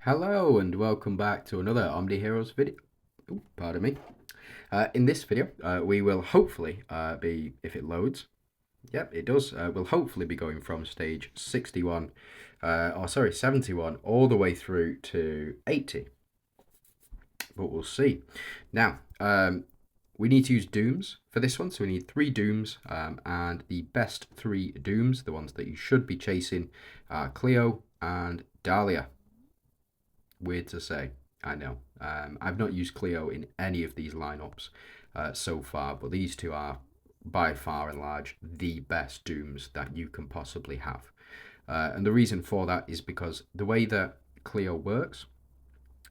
Hello and welcome back to another OMNIHEROES video. Ooh, pardon me. In this video, we will hopefully be, if it loads, yep, it does, we'll hopefully be going from stage 61, 71, all the way through to 80. But we'll see. Now, we need to use dooms for this one, so we need 3 dooms, and the best 3 dooms, the ones that you should be chasing, are Cleo and Dahlia. Weird to say, I know. I've not used Cleo in any of these lineups so far, but these two are by far and large the best dooms that you can possibly have. And the reason for that is because the way that Cleo works,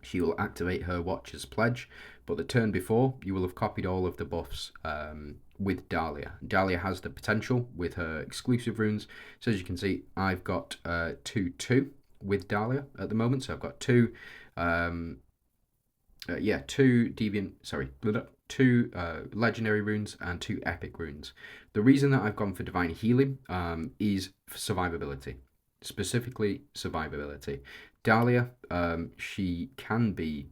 she will activate her Watcher's Pledge, but the turn before, you will have copied all of the buffs with Dahlia. Dahlia has the potential with her exclusive runes. So as you can see, I've got 2/2 with Dahlia at the moment. So I've got two legendary runes and 2 epic runes. The reason that I've gone for divine healing is for survivability, specifically survivability. Dahlia, she can be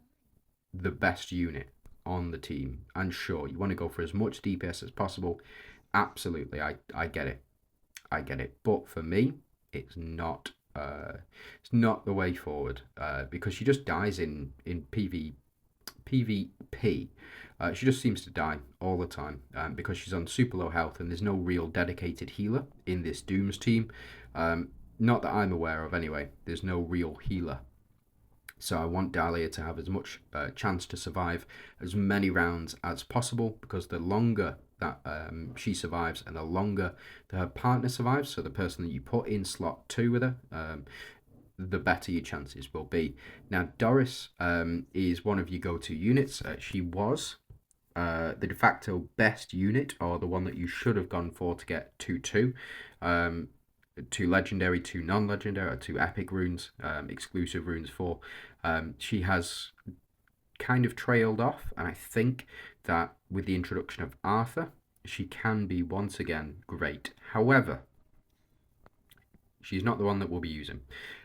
the best unit on the team, and sure, you want to go for as much DPS as possible. Absolutely, I get it. But for me, it's not the way forward because she just dies in PvP. She just seems to die all the time because she's on super low health and there's no real dedicated healer in this Dooms team. Not that I'm aware of anyway. There's no real healer. So I want Dahlia to have as much chance to survive as many rounds as possible, because the longer that she survives and the longer her partner survives, so the person that you put in slot 2 with her, the better your chances will be. Now, Doris is one of your go-to units. She was the de facto best unit, or the one that you should have gone for to get 2/2. 2 legendary, 2 non-legendary, or 2 epic runes, exclusive runes for. She has kind of trailed off, and I think that with the introduction of Arthur, she can be once again great. However, she's not the one that we'll be using.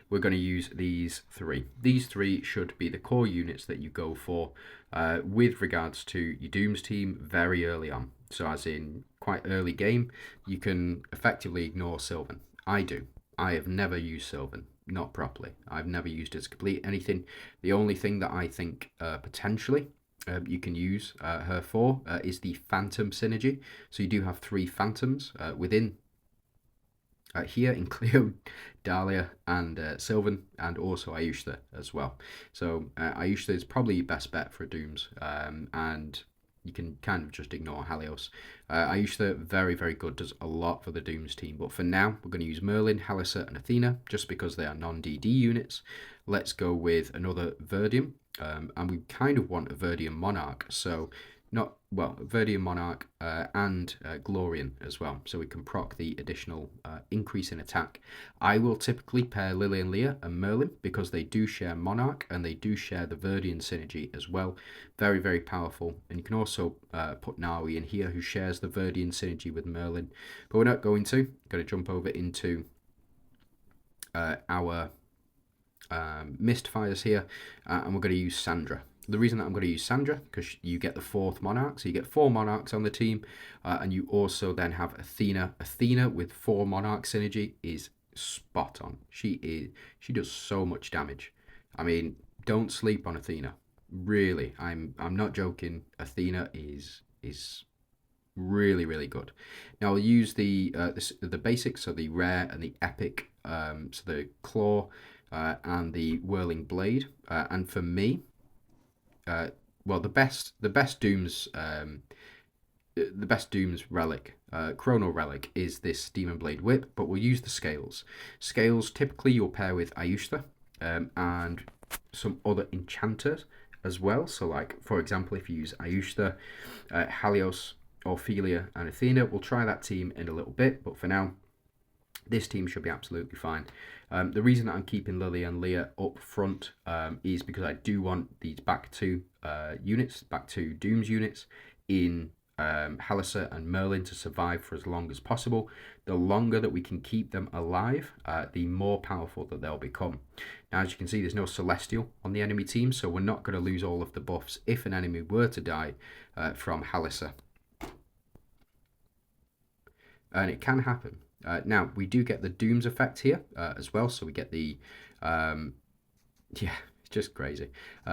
We're going to use these 3. These 3 should be the core units that you go for with regards to your Dooms team very early on. So as in quite early game, you can effectively ignore Sylvan. I do. I have never used Sylvan, not properly. I've never used it to complete anything. The only thing that I think potentially you can use her for is the Phantom synergy. So you do have 3 Phantoms within here in Cleo, Dahlia, and Sylvan, and also Ayushta as well. So Ayushta is probably your best bet for Dooms, and you can kind of just ignore Helios. Ayushta, very, very good, does a lot for the Dooms team. But for now, we're going to use Merlin, Halissa, and Athena, just because they are non-DD units. Let's go with another Verdium, and we kind of want a Verdium Monarch. So Verdium Monarch and Glorian as well, so we can proc the additional increase in attack. I will typically pair Lillian Leah and Merlin because they do share Monarch and they do share the Verdian synergy as well. Very, very powerful. And you can also put Nawi in here, who shares the Verdian synergy with Merlin. But we're not going to. Going to jump over into our Mistfires here, and we're going to use Sandra. The reason that I'm going to use Sandra, because you get the 4th Monarch, so you get 4 Monarchs on the team, and you also then have Athena. Athena with 4 Monarch synergy is spot on. She does so much damage. I mean, don't sleep on Athena. Really, I'm not joking. Athena is really, really good. Now I'll use the basics, so the rare and the epic, so the claw and the whirling blade, and for me, the best Dooms relic, Chrono relic, is this Demon Blade Whip, but we'll use the scales. Scales typically you'll pair with Ayushta and some other enchanters as well. So like, for example, if you use Ayushta, Helios, Ophelia, and Athena, we'll try that team in a little bit, but for now, this team should be absolutely fine. The reason that I'm keeping Lily and Leah up front is because I do want these back 2 units, back 2 Dooms units in Halliser and Merlin to survive for as long as possible. The longer that we can keep them alive, the more powerful that they'll become. Now, as you can see, there's no Celestial on the enemy team, so we're not going to lose all of the buffs if an enemy were to die from Halliser. And it can happen. Now, we do get the Dooms effect here as well, so we get the... yeah, it's just crazy.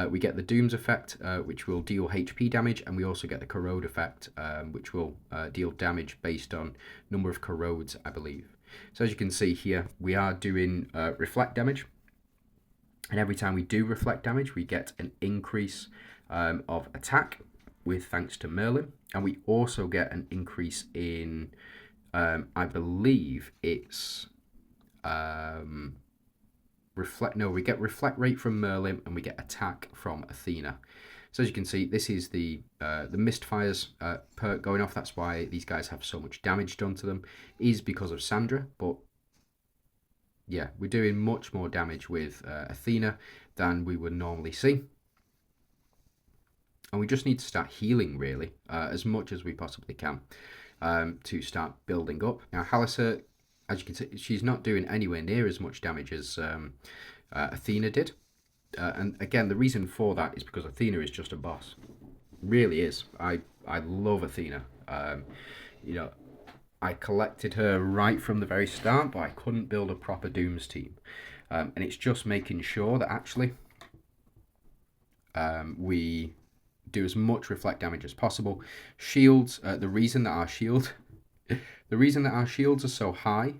We get the Dooms effect, which will deal HP damage, and we also get the Corrode effect, which will deal damage based on number of corrodes, I believe. So as you can see here, we are doing reflect damage, and every time we do reflect damage, we get an increase of attack with thanks to Merlin, and we also get an increase in, I believe it's we get reflect rate from Merlin, and we get attack from Athena. So as you can see, this is the Mistfires perk going off. That's why these guys have so much damage done to them, is because of Sandra. But yeah, we're doing much more damage with Athena than we would normally see. And we just need to start healing, really, as much as we possibly can to start building up. Now, Halliser, as you can see, she's not doing anywhere near as much damage as Athena did. And again, the reason for that is because Athena is just a boss. Really is. I love Athena. You know, I collected her right from the very start, but I couldn't build a proper Dooms team. And it's just making sure that actually we do as much reflect damage as possible. Shields, the reason that our shields are so high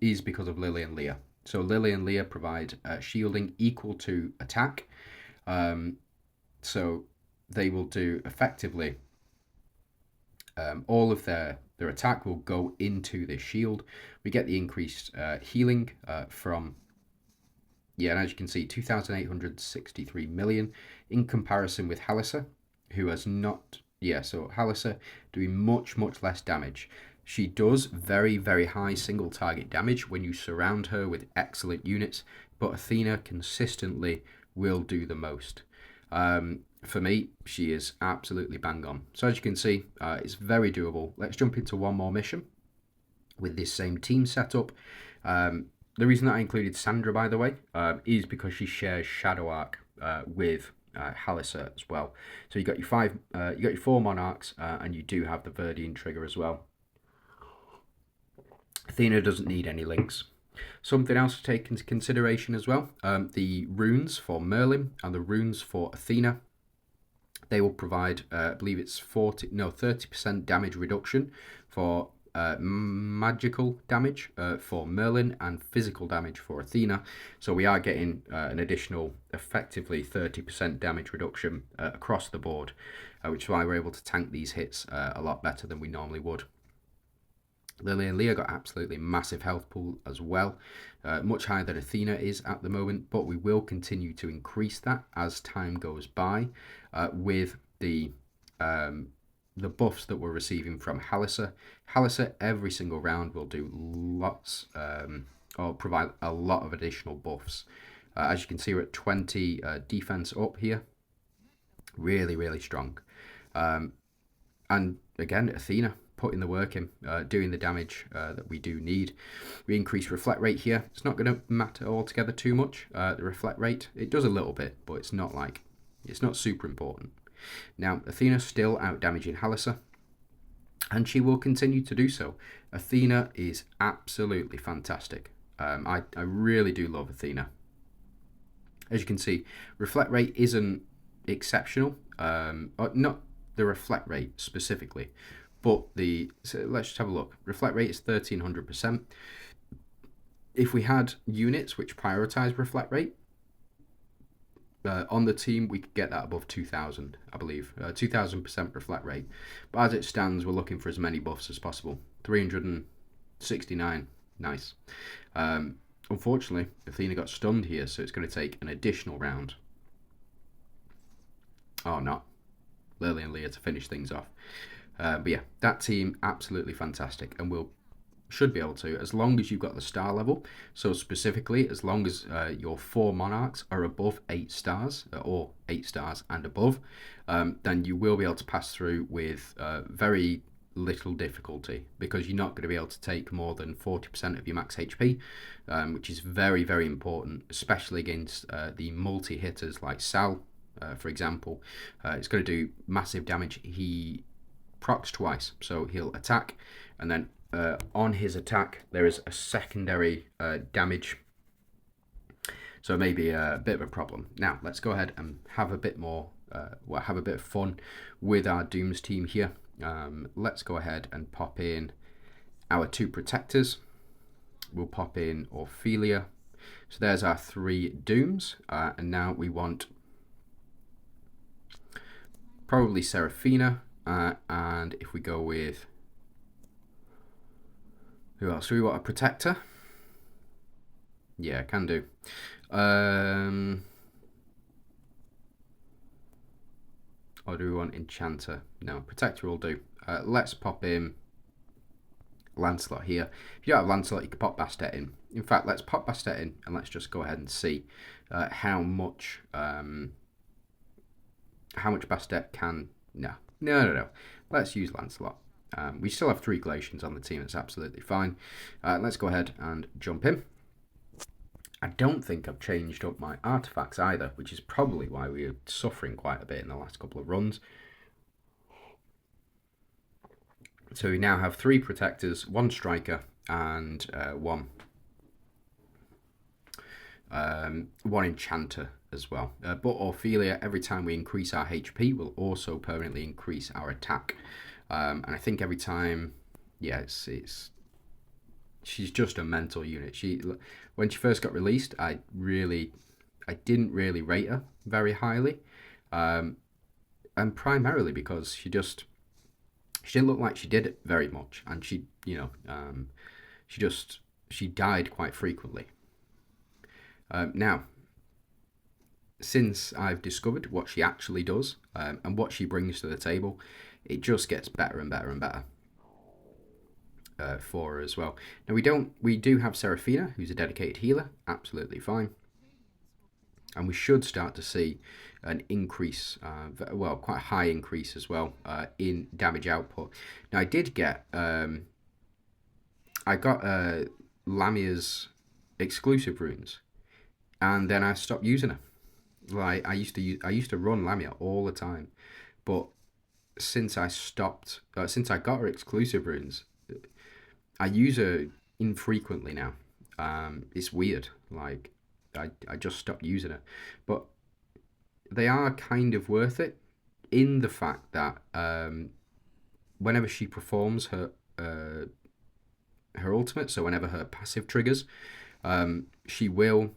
is because of Lily and Leah. So Lily and Leah provide shielding equal to attack. So they will do effectively all of their attack will go into this shield. We get the increased healing from, yeah, and as you can see, 2,863 million in comparison with Halliser, who has not, yeah, so Halliser doing much less damage. She does very, very high single target damage when you surround her with excellent units, but Athena consistently will do the most. For me, she is absolutely bang on. So as you can see, it's very doable. Let's jump into one more mission with this same team setup. The reason that I included Sandra, by the way, is because she shares Shadow Arc with Halliser as well. So you got your 4 Monarchs, and you do have the Verdian trigger as well. Athena doesn't need any links. Something else to take into consideration as well, the runes for Merlin and the runes for Athena. They will provide, I believe it's 30% damage reduction for magical damage for Merlin and physical damage for Athena. So we are getting an additional, effectively 30% damage reduction across the board, which is why we're able to tank these hits a lot better than we normally would. Lily and Leah got absolutely massive health pool as well, much higher than Athena is at the moment, but we will continue to increase that as time goes by with the buffs that we're receiving from Halliser. Halliser every single round will do lots or provide a lot of additional buffs. As you can see, we're at 20 defense up here. Really strong. And again, Athena putting the work in, doing the damage that we do need. We increase reflect rate here. It's not going to matter altogether too much, the reflect rate. It does a little bit, but it's not super important. Now, Athena's still out damaging Halliser, and she will continue to do so. Athena is absolutely fantastic. I really do love Athena. As you can see, reflect rate isn't exceptional, not the reflect rate specifically, but so let's just have a look. Reflect rate is 1300%. If we had units which prioritize reflect rate on the team, we could get that above 2,000, I believe. 2,000% reflect rate. But as it stands, we're looking for as many buffs as possible. 369, nice. Unfortunately, Athena got stunned here, so it's going to take an additional round. Oh, not Lily and Leah to finish things off. But yeah, that team, absolutely fantastic, and will should be able to, as long as you've got the star level. So specifically, as long as your 4 monarchs are above 8 stars, or 8 stars and above, then you will be able to pass through with very little difficulty, because you're not going to be able to take more than 40% of your max HP, which is very, very important, especially against the multi-hitters like Sal, for example. It's going to do massive damage. He procs twice, so he'll attack, and then on his attack there is a secondary damage, so maybe a bit of a problem. Now let's go ahead and have a bit more have a bit of fun with our Dooms team here. Let's go ahead and pop in our 2 protectors. We'll pop in Ophelia. So there's our 3 Dooms, and now we want probably Seraphina, and if we go with, who else? Do we want a protector? Yeah, can do. Or do we want enchanter? No, protector will do. Let's pop in Lancelot here. If you don't have Lancelot, you can pop Bastet in. In fact, let's pop Bastet in, and let's just go ahead and see how much Bastet can. No. Let's use Lancelot. We still have 3 Galatians on the team. It's absolutely fine. Let's go ahead and jump in. I don't think I've changed up my artifacts either, which is probably why we're suffering quite a bit in the last couple of runs. So we now have 3 protectors, 1 striker, and 1 enchanter as well. But Ophelia, every time we increase our HP, will also permanently increase our attack. And I think every time, yeah, she's just a mental unit. When she first got released, I didn't really rate her very highly, and primarily because she didn't look like she did it very much, and she died quite frequently. Now, since I've discovered what she actually does and what she brings to the table, it just gets better and better and better for her as well. Now we do have Seraphina, who's a dedicated healer, absolutely fine, and we should start to see an increase, well, quite a high increase as well in damage output. Now I did get, I got Lamia's exclusive runes, and then I stopped using her. Like I used to run Lamia all the time, but since I got her exclusive runes, I use her infrequently now. It's weird. Like I just stopped using her, but they are kind of worth it in the fact that whenever she performs her ultimate, so whenever her passive triggers, she will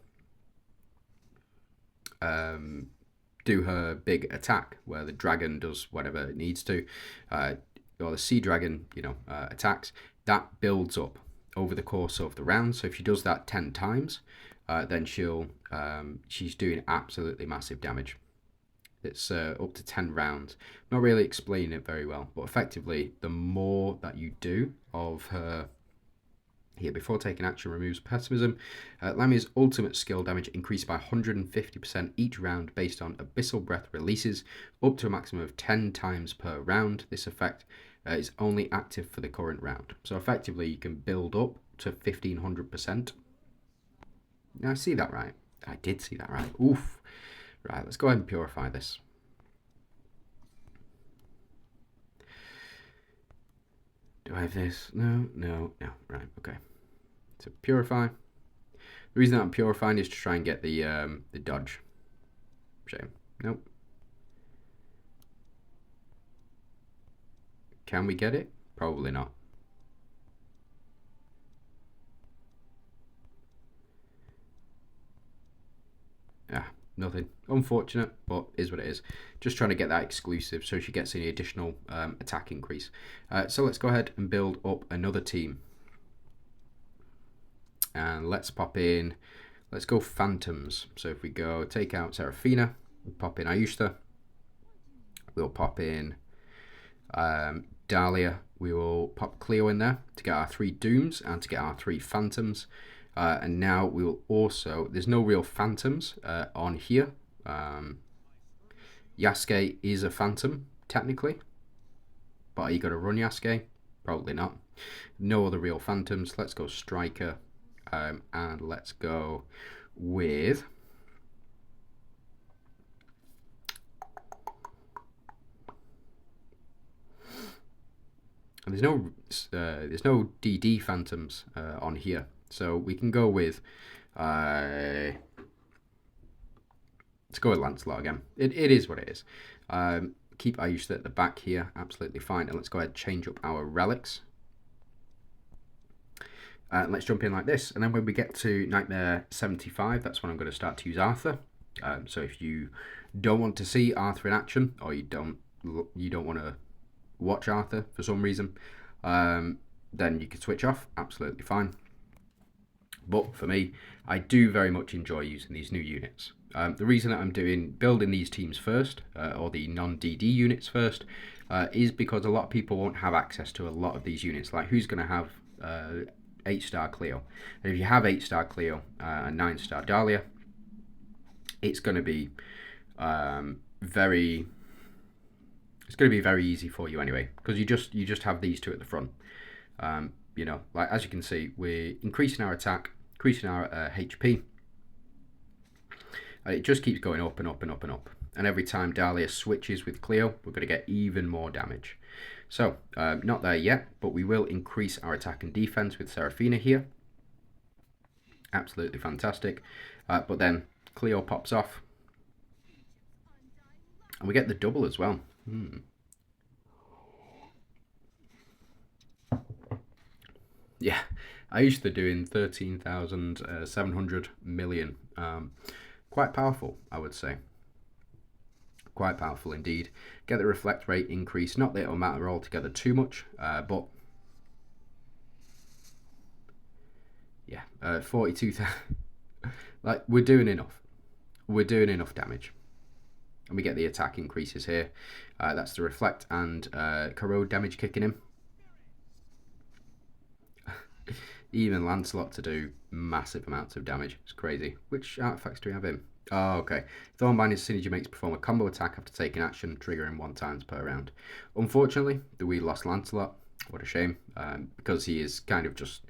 do her big attack where the dragon does whatever it needs to, or the sea dragon, attacks. That builds up over the course of the round. So if she does that 10 times, then she's doing absolutely massive damage. It's up to 10 rounds. Not really explaining it very well, but effectively, the more that you do of her here before taking action removes pessimism. Lamia's ultimate skill damage increased by 150% each round based on Abyssal Breath releases, up to a maximum of 10 times per round. This effect is only active for the current round. So effectively, you can build up to 1500%. Now, I see that right. I did see that right. Oof. Right, let's go ahead and purify this. Do I have this? No. Right, okay. So purify. The reason that I'm purifying is to try and get the dodge. Shame. Nope. Can we get it? Probably not. Nothing. Unfortunate, but is what it is. Just trying to get that exclusive so she gets any additional attack increase. So let's go ahead and build up another team. And let's pop in, let's go Phantoms. So if we go take out Seraphina, we'll pop in Ayushta. We'll pop in Dahlia we will pop Cleo in there to get our 3 Dooms and to get our 3 Phantoms. And now we will also, there's no real Phantoms on here. Yasuke is a Phantom, technically. But are you going to run Yasuke? Probably not. No other real Phantoms. Let's go Striker. And let's go with... And there's no DD Phantoms on here, so we can go with let's go with Lancelot again. It is what it is. Keep Ayushita at the back here, absolutely fine. And let's go ahead and change up our relics. Let's jump in like this, and then when we get to Nightmare 75, that's when I'm going to start to use Arthur. So if you don't want to see Arthur in action, or you don't want to watch Arthur for some reason, then you can switch off, absolutely fine. But for me, I do very much enjoy using these new units. The reason that I'm building these teams first, or the non-DD units first, is because a lot of people won't have access to a lot of these units. Like, who's going to have 8-star Cleo? And if you have 8-star Cleo and 9-star Dahlia, it's going to be very easy for you anyway, because you just have these two at the front. You know, like as you can see, we're increasing our attack, increasing our HP. It just keeps going up and up and up and up. And every time Dahlia switches with Cleo, we're going to get even more damage. So, not there yet, but we will increase our attack and defense with Seraphina here. Absolutely fantastic. But then Cleo pops off. And we get the double as well. Yeah, I used to doing 13,700 million. Quite powerful, I would say. Quite powerful indeed. Get the reflect rate increase. Not that it'll matter altogether too much, but yeah, 42,000. Like, we're doing enough. We're doing enough damage. And we get the attack increases here. That's the reflect and corrode damage kicking in. Even Lancelot to do massive amounts of damage. It's crazy. Which artifacts do we have in? Oh, okay. Thornbinder's synergy makes perform a combo attack after taking action, triggering 1 time per round. Unfortunately, we lost Lancelot. What a shame. Because he is kind of just...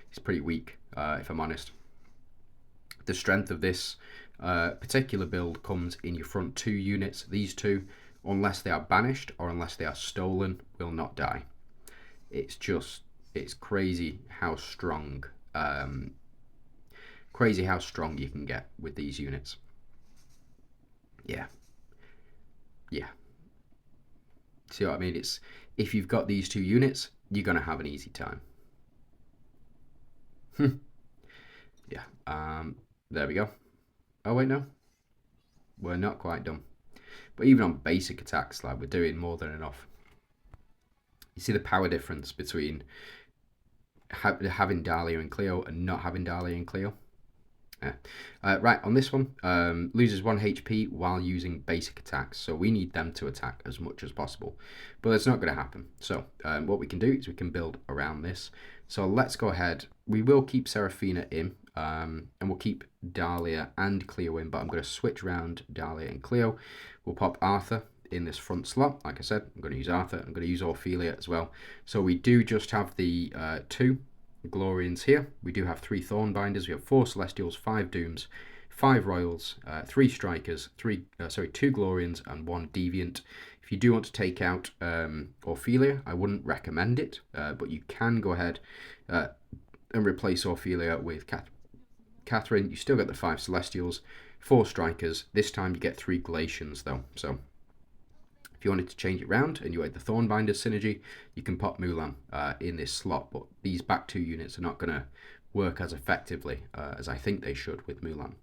He's pretty weak, if I'm honest. The strength of this particular build comes in your front 2 units. These 2, unless they are banished or unless they are stolen, will not die. It's crazy how strong you can get with these units. Yeah. See what I mean? It's, if you've got these 2 units, you're gonna have an easy time. Yeah. There we go. Oh wait, no, we're not quite done. But even on basic attacks, like, we're doing more than enough. You see the power difference between having Dahlia and Cleo and not having Dahlia and Cleo. Yeah. Right, on this one, loses 1 HP while using basic attacks, so we need them to attack as much as possible, but it's not going to happen. So what we can do is we can build around this. So let's go ahead. We will keep Seraphina in, and we'll keep Dahlia and Cleo in, but I'm going to switch around Dahlia and Cleo. We'll pop Arthur in this front slot. Like I said, I'm going to use Arthur. I'm going to use Ophelia as well. So we do just have the 2 Glorians here. We do have 3 Thornbinders. We have 4 Celestials, 5 Dooms, 5 Royals, 3 Strikers, 2 Glorians, and 1 Deviant. If you do want to take out Ophelia, I wouldn't recommend it, but you can go ahead and replace Ophelia with Catherine. You still get the 5 Celestials, 4 Strikers. This time you get 3 Galatians though. So if you wanted to change it round and you had the Thornbinder synergy, you can pop Mulan in this slot, but these back 2 units are not going to work as effectively as I think they should with Mulan.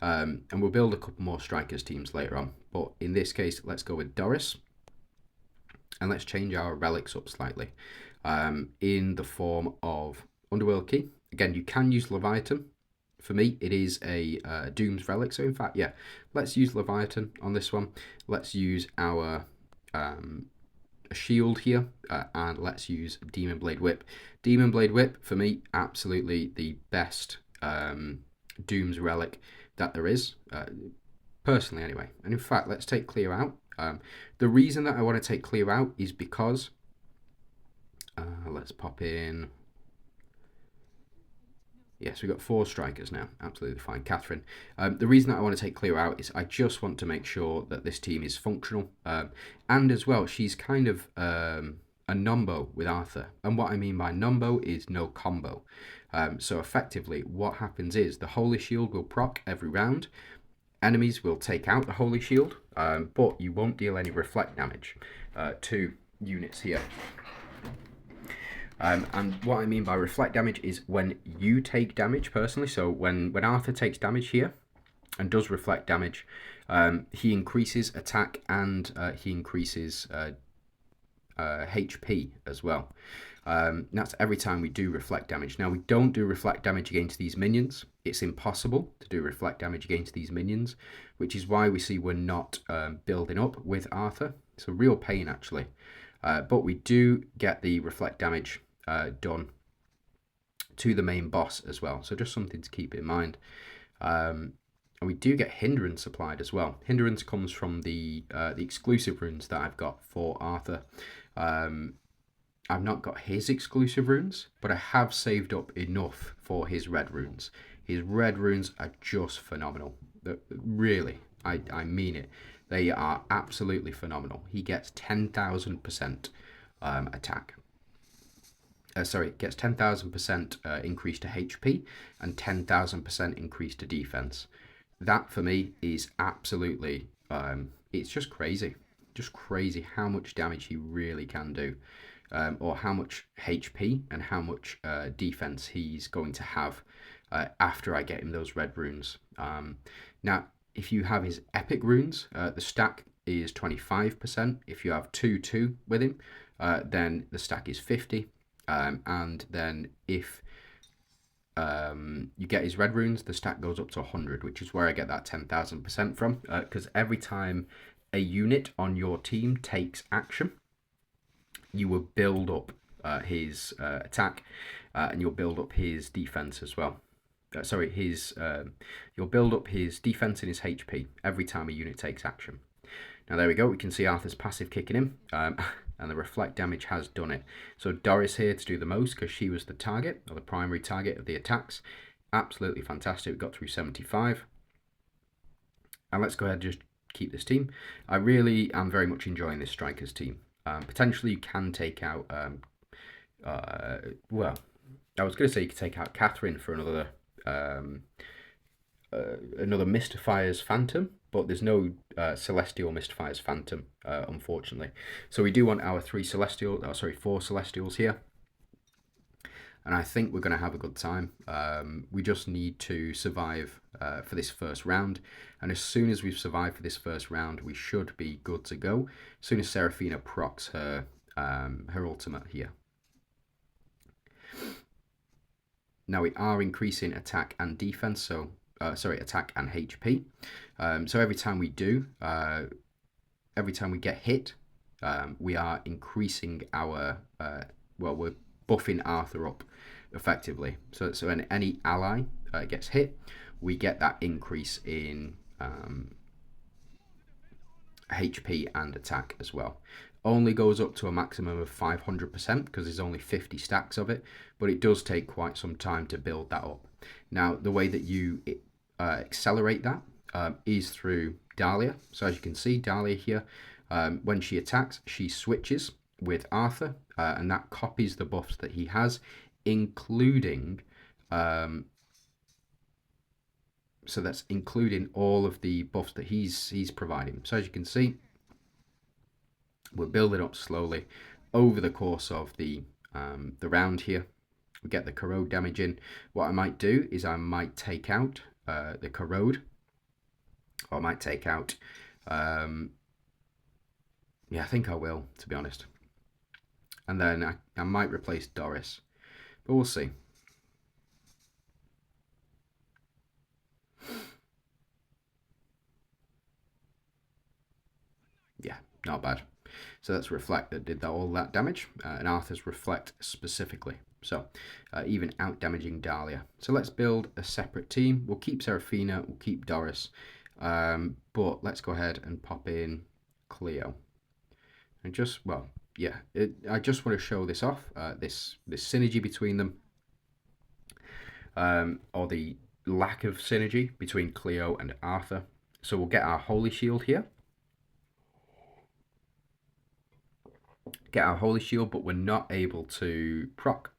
And we'll build a couple more Strikers teams later on, but in this case, let's go with Doris. And let's change our relics up slightly in the form of Underworld Key. Again, you can use Leviathan. For me, it is a Doom's relic. So in fact, yeah, let's use Leviathan on this one. Let's use our a shield here, and let's use Demon Blade Whip. Demon Blade Whip, for me, absolutely the best Doom's relic that there is, personally anyway. And in fact, let's take Clear out. The reason that I want to take Clear out is because, let's pop in. Yes, we've got 4 strikers now. Absolutely fine. Catherine. The reason that I want to take Clear out is I just want to make sure that this team is functional. And as well, she's kind of a numbo with Arthur. And what I mean by numbo is no combo. So effectively, what happens is the Holy Shield will proc every round. Enemies will take out the Holy Shield, but you won't deal any reflect damage to units here. And what I mean by reflect damage is when you take damage personally. So when Arthur takes damage here and does reflect damage, he increases attack and he increases HP as well. That's every time we do reflect damage. Now, we don't do reflect damage against these minions. It's impossible to do reflect damage against these minions, which is why we see we're not building up with Arthur. It's a real pain, actually. But we do get the reflect damage done to the main boss as well. So just something to keep in mind. And we do get hindrance applied as well. Hindrance comes from the exclusive runes that I've got for Arthur. I've not got his exclusive runes, but I have saved up enough for his red runes. His red runes are just phenomenal. Really, I mean it. They are absolutely phenomenal. He gets 10,000% attack. Sorry, it gets 10,000% increase to HP and 10,000% increase to defense. That for me is absolutely, it's just crazy. Just crazy how much damage he really can do. Or how much HP and how much defense he's going to have after I get him those red runes. Now, if you have his epic runes, the stack is 25%. If you have 2/2 with him, then the stack is 50. And then if you get his red runes, the stack goes up to 100, which is where I get that 10,000% from. Because every time a unit on your team takes action, you will build up his attack, and you'll build up his defense as well. You'll build up his defense and his HP every time a unit takes action. Now there we go. We can see Arthur's passive kicking in. And the reflect damage has done it. So Doris here to do the most because she was the target, or the primary target of the attacks. Absolutely fantastic. We got through 75. And let's go ahead and just keep this team. I really am very much enjoying this Strikers team. Potentially you can take out, well, I was going to say you could take out Catherine for another Mystifier's Phantom, but there's no Celestial Mystifier's Phantom, unfortunately. So we do want our 4 Celestials here. And I think we're going to have a good time. We just need to survive for this first round. And as soon as we've survived for this first round, we should be good to go. As soon as Seraphina procs her ultimate here. Now we are increasing attack and defense, so attack and HP. So every time we get hit, we are increasing our we're buffing Arthur up effectively. So when any ally gets hit, we get that increase in HP and attack as well. Only goes up to a maximum of 500% because there's only 50 stacks of it, but it does take quite some time to build that up. Now, the way that you accelerate that is through Dahlia. So as you can see, Dahlia here, when she attacks, she switches with Arthur, and that copies the buffs that he has, including so that's including all of the buffs that he's providing. So as you can see, we're building up slowly over the course of the round here. We get the corrode damage in. What I might do is I might take out the corrode, or I might take out yeah, I think I will, to be honest. And then I might replace Doris, but we'll see. Yeah, not bad. So that's Reflect that did all that damage, and Arthur's Reflect specifically. So even out damaging Dahlia. So let's build a separate team. We'll keep Seraphina, we'll keep Doris, but let's go ahead and pop in Cleo. And just, well, yeah, I just want to show this off, this synergy between them, or the lack of synergy between Cleo and Arthur. So we'll get our Holy Shield here. Get our Holy Shield, but we're not able to proc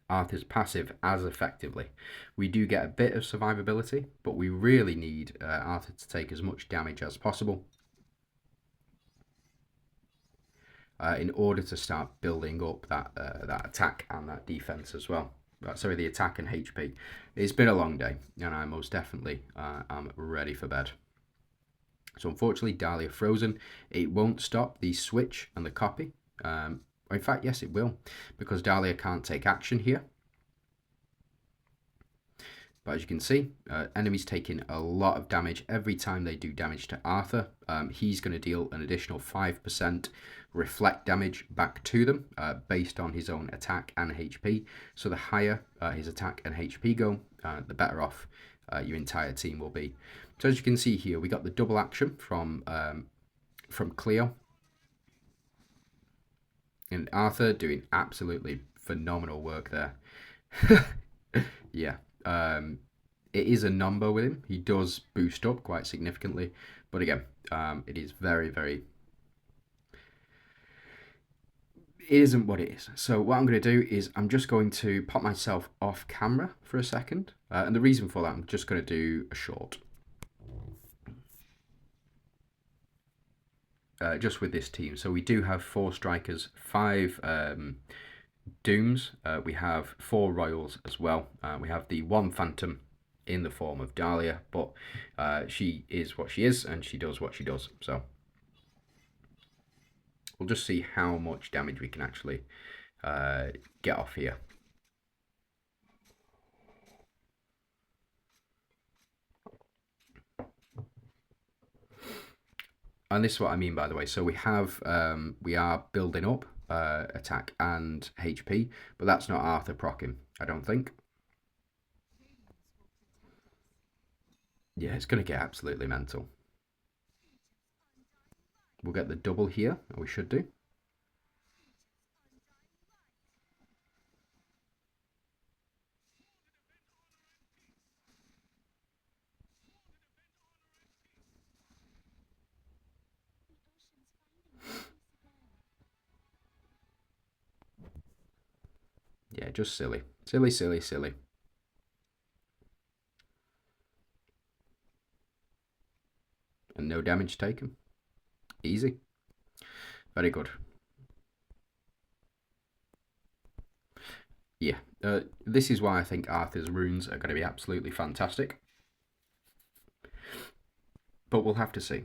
Arthur's passive as effectively. We do get a bit of survivability, but we really need Arthur to take as much damage as possible in order to start building up that attack and that defense as well. Sorry, the attack and HP. It's been a long day, and I most definitely am ready for bed. So unfortunately, Dahlia frozen. It won't stop the switch and the copy. In fact, yes, it will, because Dahlia can't take action here. But as you can see, enemies taking a lot of damage every time they do damage to Arthur. He's going to deal an additional 5% reflect damage back to them based on his own attack and HP. So the higher his attack and HP go, the better off your entire team will be. So as you can see here, we got the double action from Cleo. And Arthur doing absolutely phenomenal work there. Yeah. It is a number with him. He does boost up quite significantly. But again, it is very, very... It isn't what it is. So what I'm going to do is I'm just going to pop myself off camera for a second. And the reason for that, I'm just going to do a short. Just with this team. So we do have 4 strikers, 5 Dooms. We have 4 Royals as well. We have the 1 Phantom in the form of Dahlia, but she is what she is and she does what she does. So we'll just see how much damage we can actually get off here. And this is what I mean, by the way. So we have, we are building up attack and HP, but that's not Arthur proccing, I don't think. Yeah, it's going to get absolutely mental. We'll get the double here, or we should do. Yeah, just silly. Silly, silly, silly. And no damage taken. Easy. Very good. Yeah, this is why I think Arthur's runes are going to be absolutely fantastic. But we'll have to see.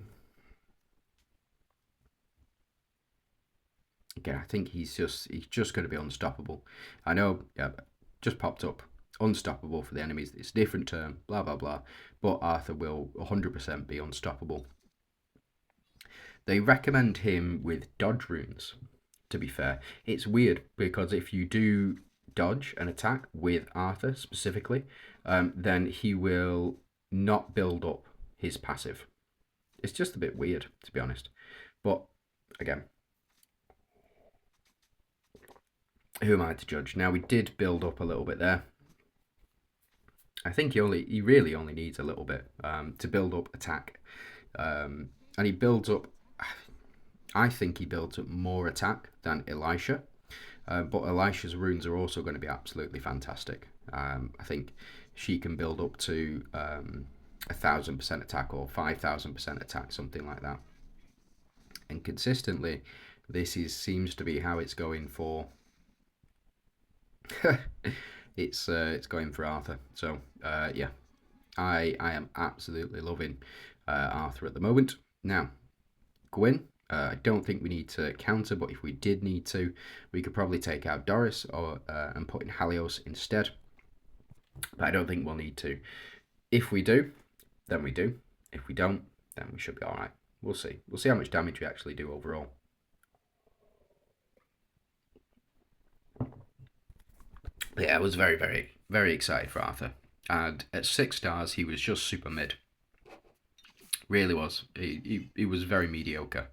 Again, I think he's just going to be unstoppable. I know, just popped up. Unstoppable for the enemies. It's a different term, blah, blah, blah. But Arthur will 100% be unstoppable. They recommend him with dodge runes, to be fair. It's weird, because if you do dodge an attack with Arthur specifically, then he will not build up his passive. It's just a bit weird, to be honest. But, again, who am I to judge? Now, we did build up a little bit there. I think he really only needs a little bit to build up attack. And he builds up, I think he builds up more attack than Elisha. But Elisha's runes are also going to be absolutely fantastic. I think she can build up to 1,000% attack or 5,000% attack, something like that. And consistently, this seems to be how it's going for... it's going for Arthur. So yeah, I am absolutely loving Arthur at the moment. Now, Gwyn, I don't think we need to counter, but if we did need to, we could probably take out Doris or and put in Halios instead. But I don't think we'll need to. If we do, then we do. If we don't, then we should be all right. We'll see. We'll see how much damage we actually do overall. But yeah, I was very, very, very excited for Arthur. And at 6 stars, he was just super mid. Really was. He was very mediocre.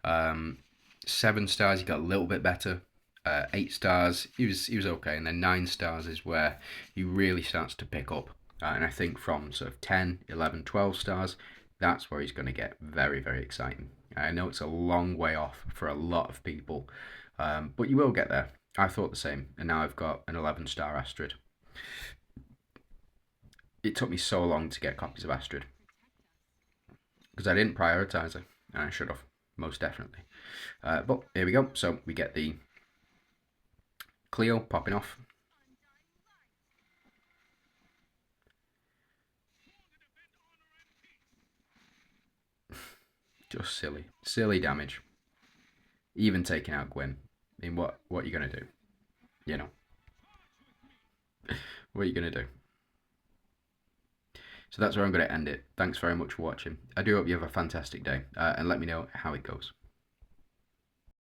7 stars, he got a little bit better. 8 stars, he was okay. And then 9 stars is where he really starts to pick up. And I think from sort of 10, 11, 12 stars, that's where he's going to get very, very exciting. I know it's a long way off for a lot of people, but you will get there. I thought the same, and now I've got an 11-star Astrid. It took me so long to get copies of Astrid because I didn't prioritize her, and I should have, most definitely. But here we go. So we get the Cleo popping off. Just silly damage. Even taking out Gwyn. I mean, what are you gonna do? You know, what are you gonna do? So that's where I'm going to end it. Thanks very much for watching. I do hope you have a fantastic day, and let me know how it goes.